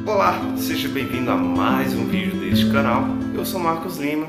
Olá, seja bem-vindo a mais um vídeo deste canal. Eu sou Marcos Lima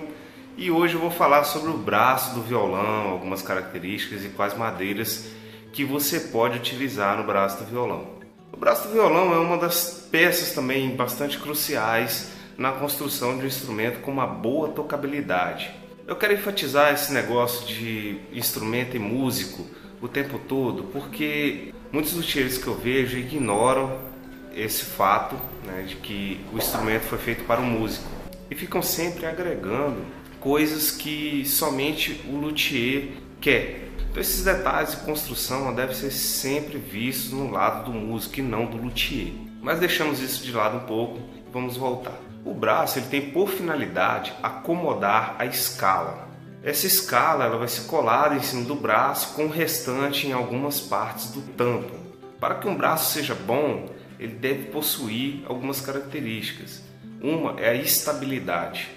e hoje eu vou falar sobre o braço do violão, algumas características e quais madeiras que você pode utilizar no braço do violão. O braço do violão é uma das peças também bastante cruciais na construção de um instrumento com uma boa tocabilidade. Eu quero enfatizar esse negócio de instrumento e músico o tempo todo porque muitos luthiers que eu vejo ignoram esse fato, né, de que o instrumento foi feito para o músico e ficam sempre agregando coisas que somente o luthier quer. Então esses detalhes de construção devem ser sempre vistos no lado do músico e não do luthier. Mas deixamos isso de lado um pouco e vamos voltar. O braço ele tem por finalidade acomodar a escala. Essa escala ela vai ser colada em cima do braço com o restante em algumas partes do tampo. Para que um braço seja bom, ele deve possuir algumas características. Uma é a estabilidade.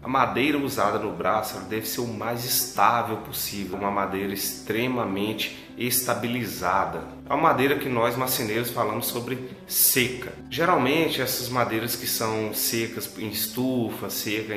A madeira usada no braço ela deve ser o mais estável possível, uma madeira extremamente estabilizada. É uma madeira que nós marceneiros falamos sobre seca. Geralmente essas madeiras que são secas em estufa, seca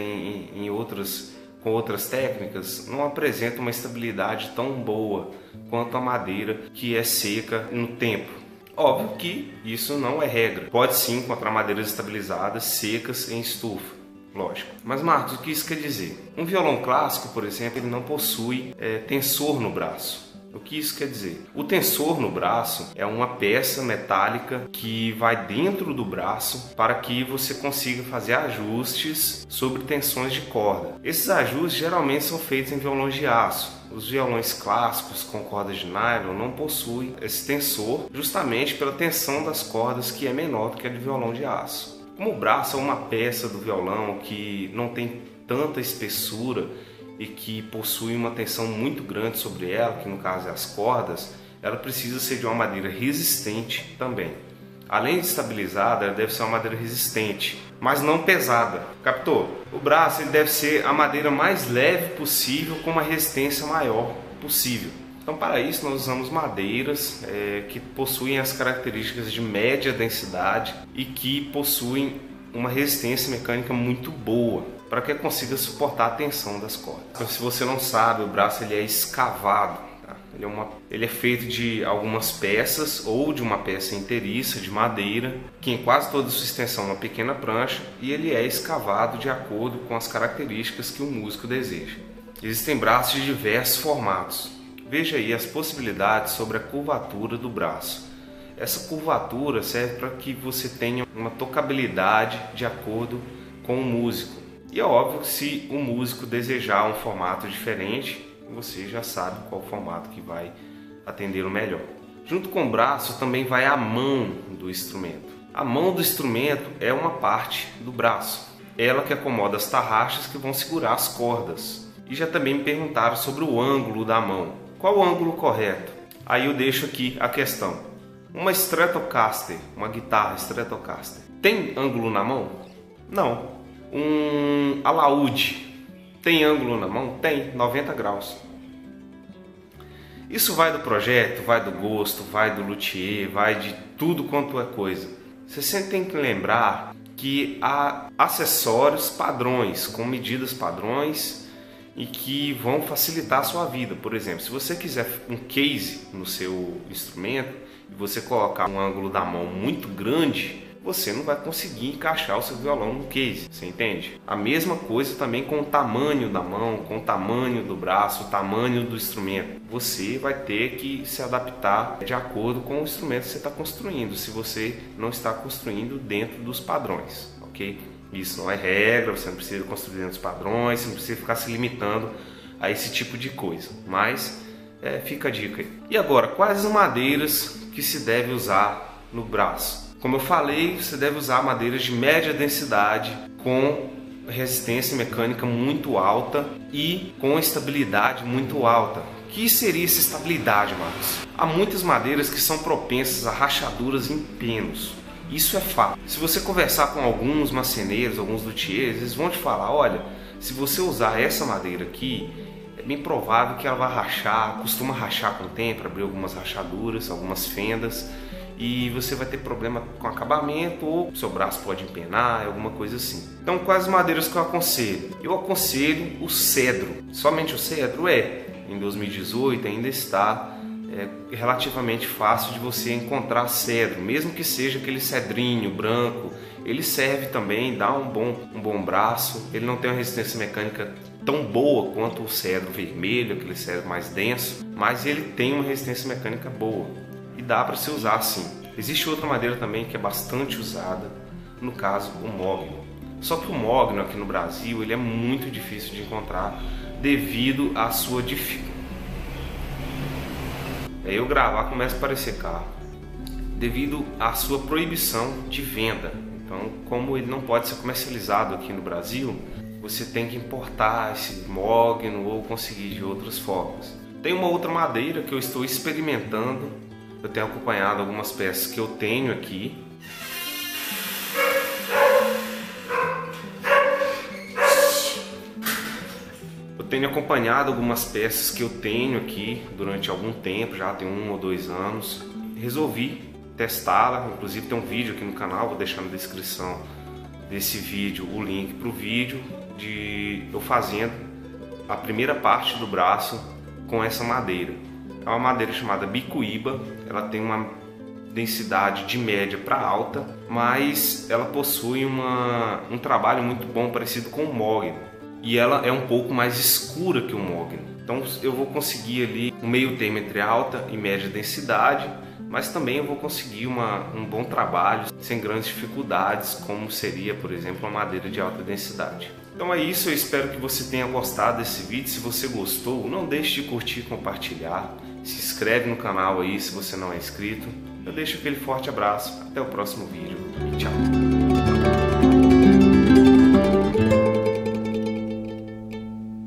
com outras técnicas, não apresentam uma estabilidade tão boa quanto a madeira que é seca no tempo. Óbvio que isso não é regra. Pode sim encontrar madeiras estabilizadas, secas em estufa. Lógico. Mas Marcos, o que isso quer dizer? Um violão clássico, por exemplo, ele não possui tensor no braço. O que isso quer dizer? O tensor no braço é uma peça metálica que vai dentro do braço para que você consiga fazer ajustes sobre tensões de corda. Esses ajustes geralmente são feitos em violões de aço. Os violões clássicos com cordas de nylon não possuem esse tensor justamente pela tensão das cordas que é menor do que a de violão de aço. Como o braço é uma peça do violão que não tem tanta espessura e que possui uma tensão muito grande sobre ela, que no caso é as cordas, ela precisa ser de uma madeira resistente também. Além de estabilizada, ela deve ser uma madeira resistente, mas não pesada. Captou? O braço ele deve ser a madeira mais leve possível com uma resistência maior possível. Então para isso nós usamos madeiras que possuem as características de média densidade e que possuem uma resistência mecânica muito boa para que consiga suportar a tensão das cordas. Então, se você não sabe, o braço ele é escavado. Tá? Ele é feito de algumas peças ou de uma peça inteiriça de madeira que em quase toda a sua extensão é uma pequena prancha e ele é escavado de acordo com as características que o músico deseja. Existem braços de diversos formatos. Veja aí as possibilidades sobre a curvatura do braço. Essa curvatura serve para que você tenha uma tocabilidade de acordo com o músico. E é óbvio que se o músico desejar um formato diferente, você já sabe qual formato que vai atender o melhor. Junto com o braço também vai a mão do instrumento. A mão do instrumento é uma parte do braço. Ela que acomoda as tarraxas que vão segurar as cordas. E já também me perguntaram sobre o ângulo da mão. Qual o ângulo correto? Aí eu deixo aqui a questão. Uma Stratocaster, uma guitarra Stratocaster, tem ângulo na mão? Não. Um alaúde tem ângulo na mão? Tem, 90 graus. Isso vai do projeto, vai do gosto, vai do luthier, vai de tudo quanto é coisa. Você sempre tem que lembrar que há acessórios padrões, com medidas padrões e que vão facilitar a sua vida. Por exemplo, se você quiser um case no seu instrumento e você colocar um ângulo da mão muito grande, você não vai conseguir encaixar o seu violão no case, você entende? A mesma coisa também com o tamanho da mão, com o tamanho do braço, o tamanho do instrumento. Você vai ter que se adaptar de acordo com o instrumento que você está construindo, se você não está construindo dentro dos padrões, ok? Isso não é regra, você não precisa construir dentro dos padrões, você não precisa ficar se limitando a esse tipo de coisa, mas fica a dica aí. E agora, quais as madeiras que se deve usar no braço? Como eu falei, você deve usar madeiras de média densidade com resistência mecânica muito alta e com estabilidade muito alta. O que seria essa estabilidade, Marcos? Há muitas madeiras que são propensas a rachaduras em penos. Isso é fato. Se você conversar com alguns marceneiros, alguns luthiers, eles vão te falar, olha, se você usar essa madeira aqui, é bem provável que ela vai rachar, costuma rachar com o tempo, abrir algumas rachaduras, algumas fendas. e você vai ter problema com acabamento ou seu braço pode empenar, alguma coisa assim. Então, quais madeiras que eu aconselho? Eu aconselho o cedro, somente o cedro. Em 2018 ainda está relativamente fácil de você encontrar cedro, mesmo que seja aquele cedrinho branco. Ele serve também, dá um bom braço. Ele não tem uma resistência mecânica tão boa quanto o cedro vermelho, aquele cedro mais denso, mas ele tem uma resistência mecânica boa e dá para se usar sim. Existe outra madeira também que é bastante usada, no caso o mogno. Só que o mogno aqui no Brasil ele é muito difícil de encontrar devido à sua dificuldade. Eu gravar começa a parecer carro, devido à sua proibição de venda. Então, como ele não pode ser comercializado aqui no Brasil, você tem que importar esse mogno ou conseguir de outras formas. Tem uma outra madeira que eu estou experimentando. Eu tenho acompanhado algumas peças que eu tenho aqui. Eu tenho acompanhado algumas peças que eu tenho aqui durante algum tempo, já tem 1 ou 2 anos. Resolvi testá-la, inclusive tem um vídeo aqui no canal, vou deixar na descrição desse vídeo o link para o vídeo de eu fazendo a primeira parte do braço com essa madeira. É uma madeira chamada bicuíba, ela tem uma densidade de média para alta, mas ela possui um trabalho muito bom, parecido com o mogno, e ela é um pouco mais escura que o mogno. Então eu vou conseguir ali um meio termo entre alta e média densidade, mas também eu vou conseguir um bom trabalho sem grandes dificuldades, como seria, por exemplo, uma madeira de alta densidade. Então é isso, eu espero que você tenha gostado desse vídeo. Se você gostou, não deixe de curtir e compartilhar. Se inscreve no canal aí se você não é inscrito. Eu deixo aquele forte abraço, até o próximo vídeo e tchau!